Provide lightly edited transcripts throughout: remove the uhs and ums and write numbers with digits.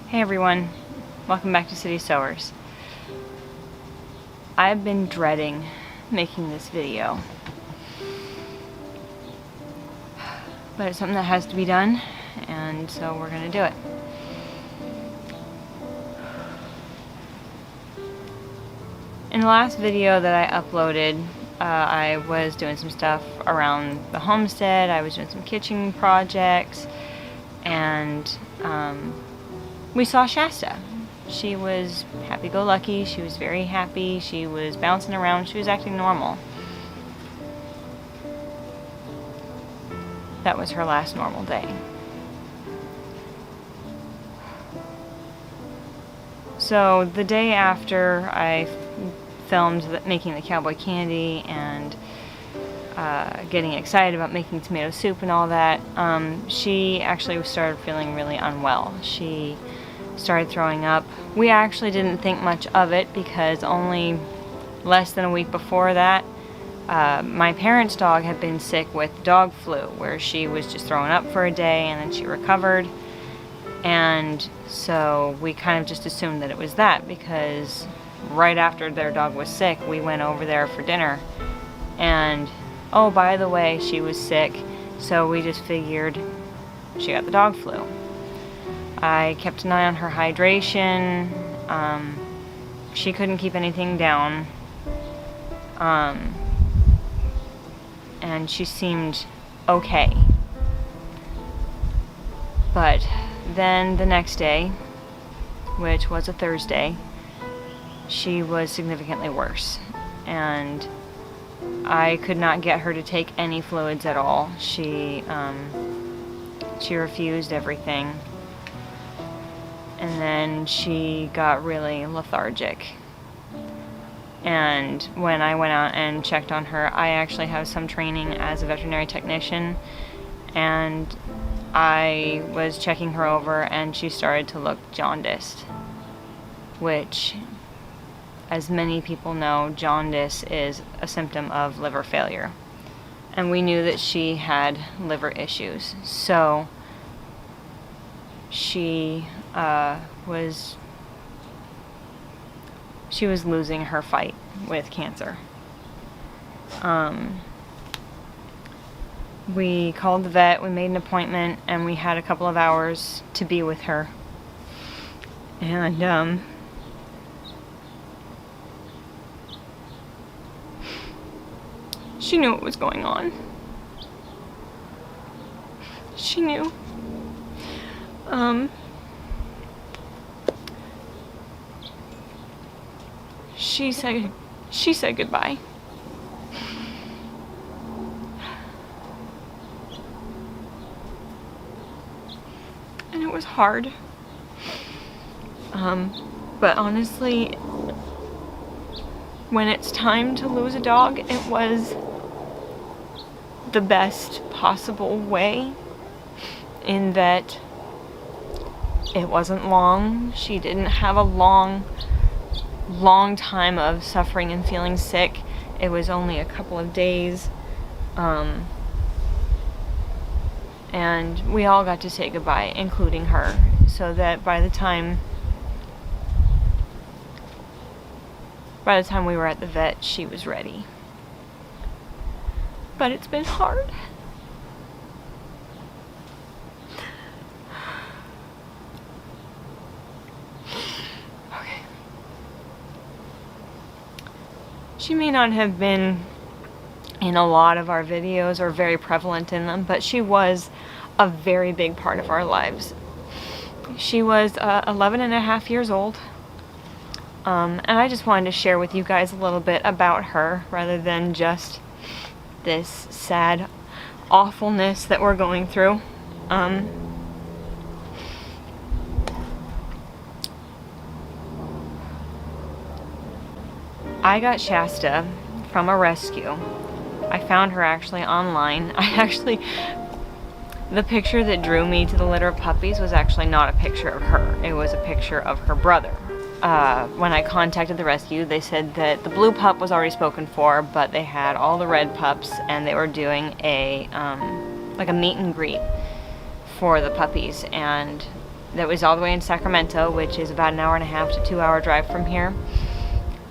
Hey everyone, welcome back to City Sewers. I've been dreading making this video, but it's something that has to be done, and so we're gonna do it. In the last video that I uploaded, I was doing some stuff around the homestead. I was doing some kitchen projects, and we saw Shasta. She was happy-go-lucky. She was very happy. She was bouncing around. She was acting normal. That was her last normal day. So the day after I filmed making the cowboy candy and getting excited about making tomato soup and all that, she actually started feeling really unwell. She started throwing up. We actually didn't think much of it because only less than a week before that, my parents' dog had been sick with dog flu, where she was just throwing up for a day and then she recovered. And so we kind of just assumed that it was that, because right after their dog was sick, we went over there for dinner. And, oh, by the way, she was sick, so we just figured she got the dog flu. I kept an eye on her hydration. She couldn't keep anything down. And she seemed okay. But then the next day, which was a Thursday, she was significantly worse. And I could not get her to take any fluids at all. She refused everything. And then she got really lethargic. And when I went out and checked on her, I actually have some training as a veterinary technician, and I was checking her over and she started to look jaundiced, which, as many people know, jaundice is a symptom of liver failure. And we knew that she had liver issues. So she was losing her fight with cancer. We called the vet, we made an appointment, and we had a couple of hours to be with her. And she knew what was going on. She knew. She said goodbye. And it was hard. But honestly, when it's time to lose a dog, it was the best possible way, in that it wasn't long. She didn't have a long time of suffering and feeling sick. It was only a couple of days. And we all got to say goodbye, including her, so that by the time we were at the vet, she was ready. But it's been hard. She may not have been in a lot of our videos or very prevalent in them, but she was a very big part of our lives. She was 11 and a half years old, and I just wanted to share with you guys a little bit about her, rather than just this sad awfulness that we're going through. I got Shasta from a rescue. I found her actually online. The picture that drew me to the litter of puppies was actually not a picture of her. It was a picture of her brother. When I contacted the rescue, they said that the blue pup was already spoken for, but they had all the red pups, and they were doing a like a meet and greet for the puppies. And that was all the way in Sacramento, which is about an hour and a half to 2-hour drive from here.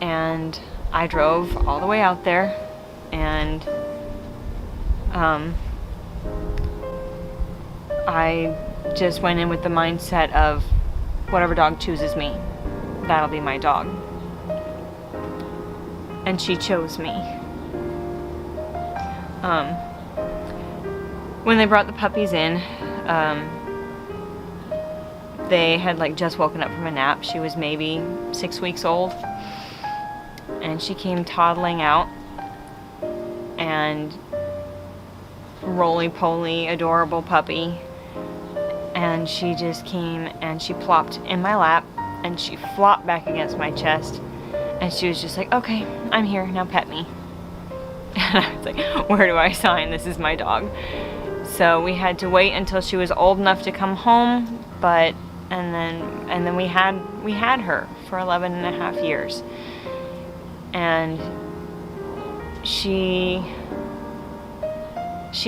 And I drove all the way out there, and I just went in with the mindset of whatever dog chooses me, that'll be my dog. And she chose me. When they brought the puppies in, they had like just woken up from a nap. She was maybe 6 weeks old, and she came toddling out, and roly-poly, adorable puppy, and she just came and she plopped in my lap, and she flopped back against my chest, and she was just like, okay, I'm here, now pet me. And I was like, where do I sign? This is my dog. So we had to wait until she was old enough to come home, but and then we had her for 11 and a half years. And she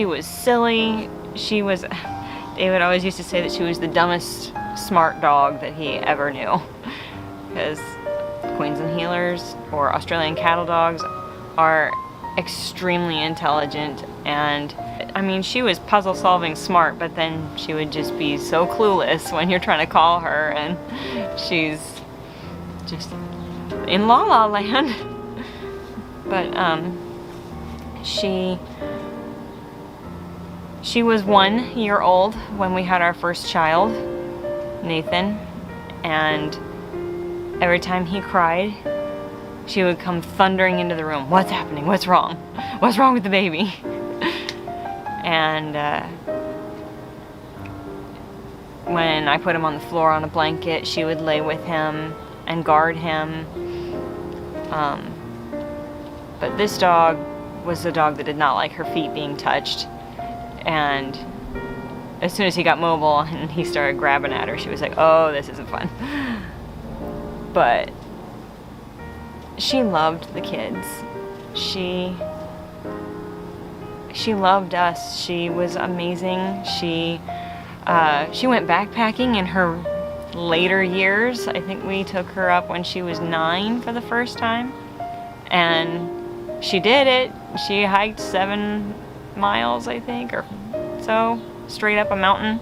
was silly. David always used to say that she was the dumbest smart dog that he ever knew, because Queensland Heelers or Australian cattle dogs are extremely intelligent, and I mean, she was puzzle solving smart, but then she would just be so clueless when you're trying to call her, and she's just in La La Land. But she was 1 year old when we had our first child, Nathan, and every time he cried, she would come thundering into the room. What's happening? What's wrong? What's wrong with the baby? And when I put him on the floor on a blanket, she would lay with him and guard him. But this dog was the dog that did not like her feet being touched. And as soon as he got mobile and he started grabbing at her, she was like, oh, this isn't fun. But she loved the kids. She loved us. She was amazing. She went backpacking in her later years. I think we took her up when she was 9 for the first time. And she did it. She hiked 7 miles, I think, or so, straight up a mountain.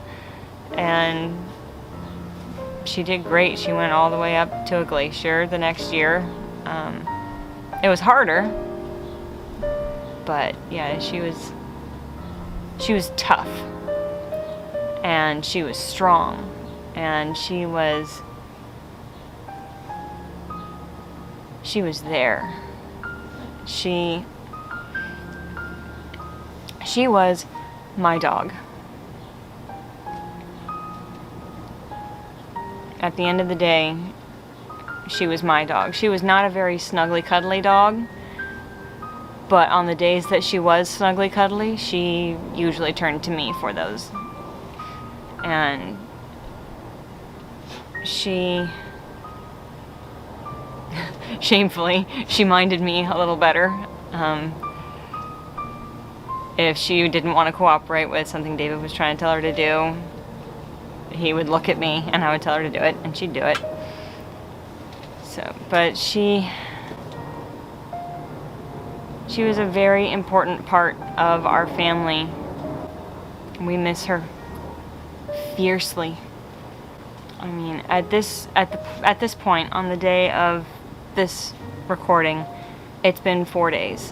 And she did great. She went all the way up to a glacier the next year. It was harder, but yeah, she was tough, and she was strong, and she was there. She was my dog. At the end of the day, she was my dog. She was not a very snuggly, cuddly dog, but on the days that she was snuggly, cuddly, she usually turned to me for those. And shamefully, she minded me a little better. If she didn't want to cooperate with something David was trying to tell her to do, he would look at me and I would tell her to do it, and she'd do it. So, but she was a very important part of our family. We miss her fiercely. I mean, at this point, on the day of this recording, it's been 4 days.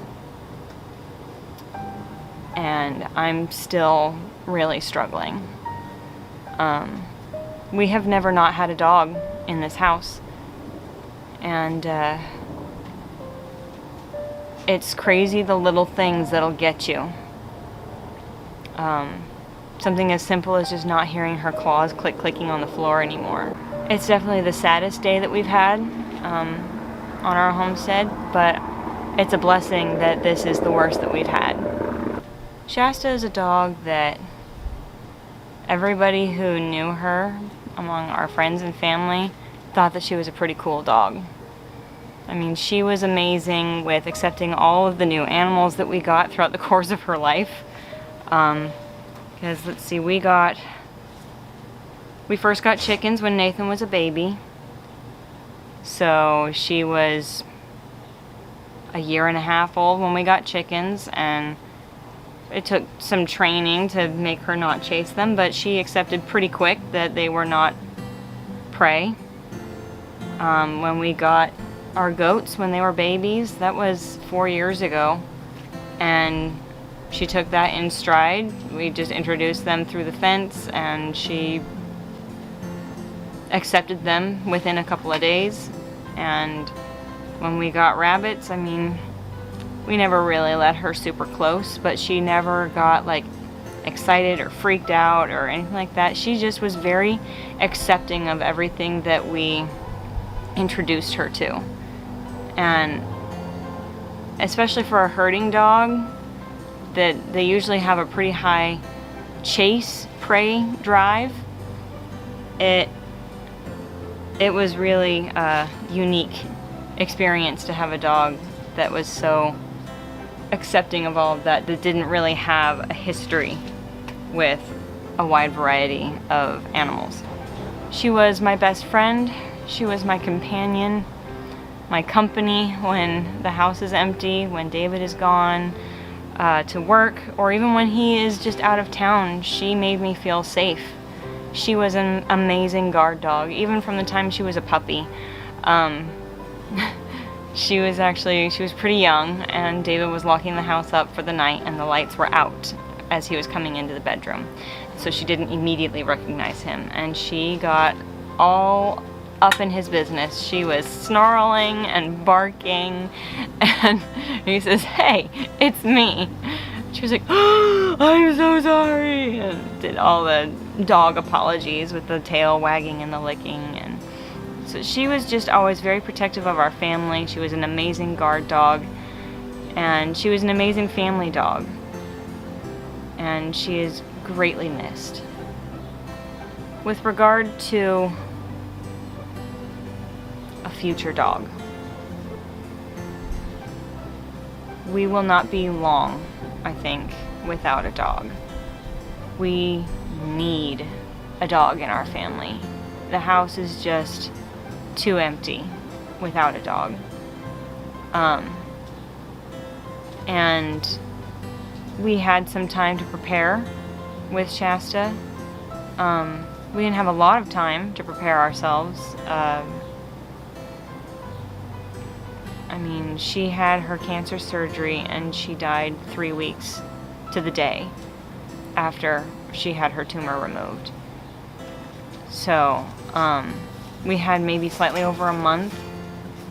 And I'm still really struggling. We have never not had a dog in this house. And it's crazy the little things that'll get you. Something as simple as just not hearing her claws clicking on the floor anymore. It's definitely the saddest day that we've had on our homestead, but it's a blessing that this is the worst that we've had. Shasta is a dog that everybody who knew her, among our friends and family, thought that she was a pretty cool dog. I mean, she was amazing with accepting all of the new animals that we got throughout the course of her life. Because, let's see, we got We first got chickens when Nathan was a baby. So she was a year and a half old when we got chickens, and it took some training to make her not chase them, but she accepted pretty quick that they were not prey. When we got our goats when they were babies, that was 4 years ago, and she took that in stride. We just introduced them through the fence, and she accepted them within a couple of days. And when we got rabbits, I mean, we never really let her super close, but she never got like excited or freaked out or anything like that. She just was very accepting of everything that we introduced her to. And especially for a herding dog, that they usually have a pretty high chase prey drive, it was really a unique experience to have a dog that was so accepting of all of that, that didn't really have a history with a wide variety of animals. She was my best friend. She was my companion, my company when the house is empty, when David is gone to work, or even when he is just out of town. She made me feel safe. She was an amazing guard dog, even from the time she was a puppy. She was pretty young, and David was locking the house up for the night, and the lights were out as he was coming into the bedroom. So she didn't immediately recognize him, and she got all up in his business. She was snarling and barking, and he says, "Hey, it's me." She was like, "Oh, I'm so sorry," and did all the dog apologies with the tail wagging and the licking. And so she was just always very protective of our family. She was an amazing guard dog, and she was an amazing family dog, and she is greatly missed. With regard to a future dog, we will not be long, I think, without a dog. We need a dog in our family. The house is just too empty without a dog. And we had some time to prepare with Shasta. We didn't have a lot of time to prepare ourselves. I mean, she had her cancer surgery and she died 3 weeks to the day after she had her tumor removed. So, we had maybe slightly over a month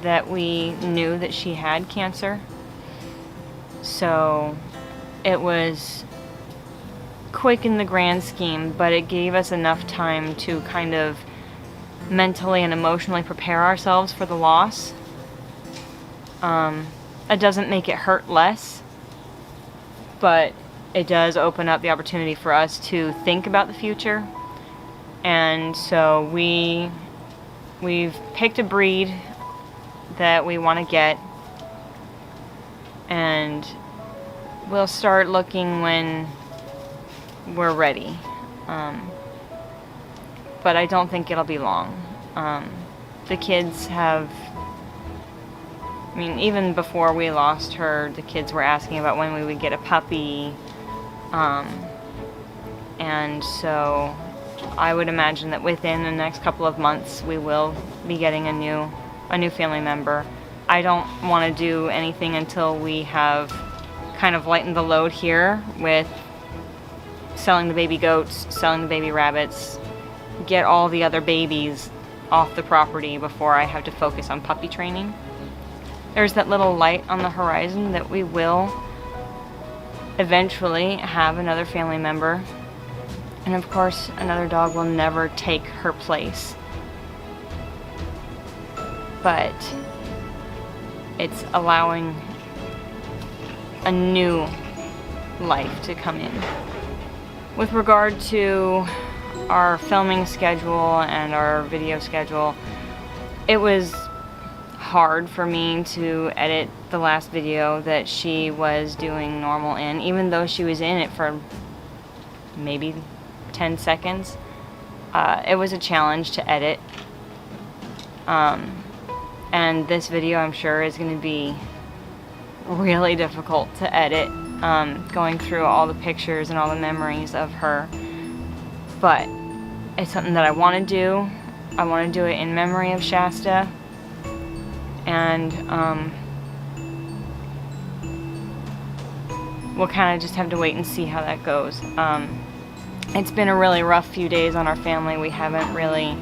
that we knew that she had cancer. So, it was quick in the grand scheme, but it gave us enough time to kind of mentally and emotionally prepare ourselves for the loss. It doesn't make it hurt less, but it does open up the opportunity for us to think about the future. And so we've picked a breed that we want to get, and we'll start looking when we're ready. But I don't think it'll be long. The kids have, I mean, even before we lost her, the kids were asking about when we would get a puppy. And so I would imagine that within the next couple of months we will be getting a new family member. I don't want to do anything until we have kind of lightened the load here with selling the baby goats, selling the baby rabbits, get all the other babies off the property before I have to focus on puppy training. There's that little light on the horizon that we will eventually have another family member. And of course, another dog will never take her place. But it's allowing a new life to come in. With regard to our filming schedule and our video schedule, it was hard for me to edit the last video that she was doing normal in, even though she was in it for maybe 10 seconds. It was a challenge to edit. And this video, I'm sure, is going to be really difficult to edit, going through all the pictures and all the memories of her. But it's something that I want to do. I want to do it in memory of Shasta. And we'll kind of just have to wait and see how that goes. It's been a really rough few days on our family. We haven't really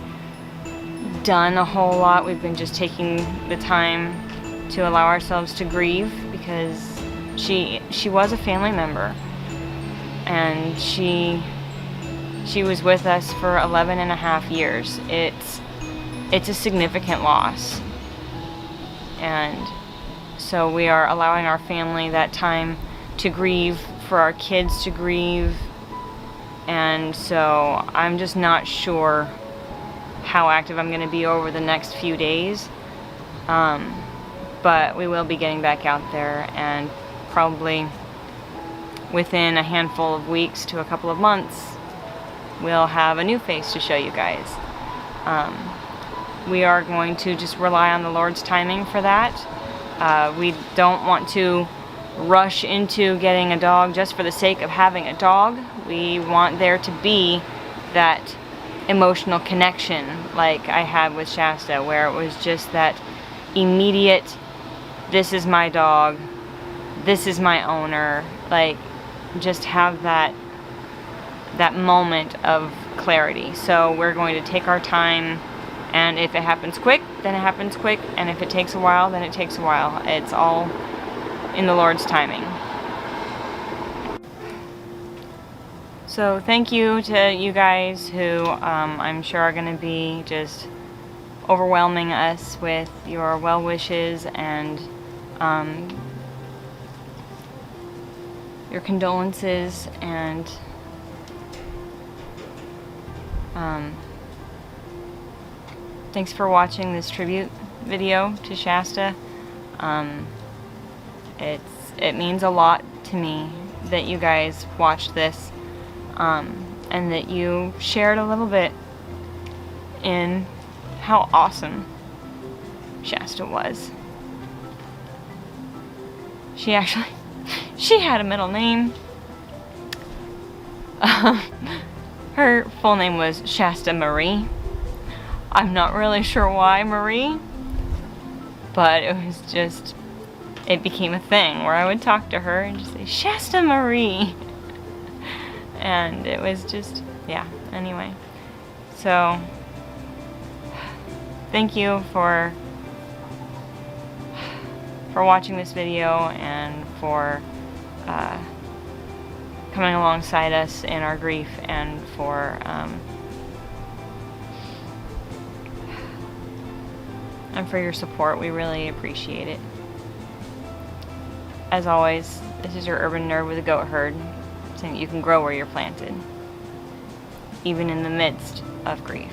done a whole lot. We've been just taking the time to allow ourselves to grieve, because she was a family member, and she was with us for 11 and a half years. It's a significant loss, and so we are allowing our family that time to grieve, for our kids to grieve. And so I'm just not sure how active I'm going to be over the next few days, but we will be getting back out there, and probably within a handful of weeks to a couple of months we'll have a new face to show you guys. We are going to just rely on the Lord's timing for that. We don't want to rush into getting a dog just for the sake of having a dog. We want there to be that emotional connection like I had with Shasta, where it was just that immediate, this is my dog, this is my owner, like just have that moment of clarity. So we're going to take our time, and if it happens quick, then it happens quick, and if it takes a while, then it takes a while. It's all in the Lord's timing. So thank you to you guys who I'm sure are going to be just overwhelming us with your well wishes and your condolences, and thanks for watching this tribute video to Shasta. It means a lot to me that you guys watched this, and that you shared a little bit in how awesome Shasta was. She had a middle name. Her full name was Shasta Marie. I'm not really sure why Marie, but it became a thing where I would talk to her and just say, Shasta Marie. And it was just, yeah, anyway. So, thank you for watching this video, and for coming alongside us in our grief, and for your support. We really appreciate it. As always, this is your urban nerd with a goat herd, saying that you can grow where you're planted, even in the midst of grief.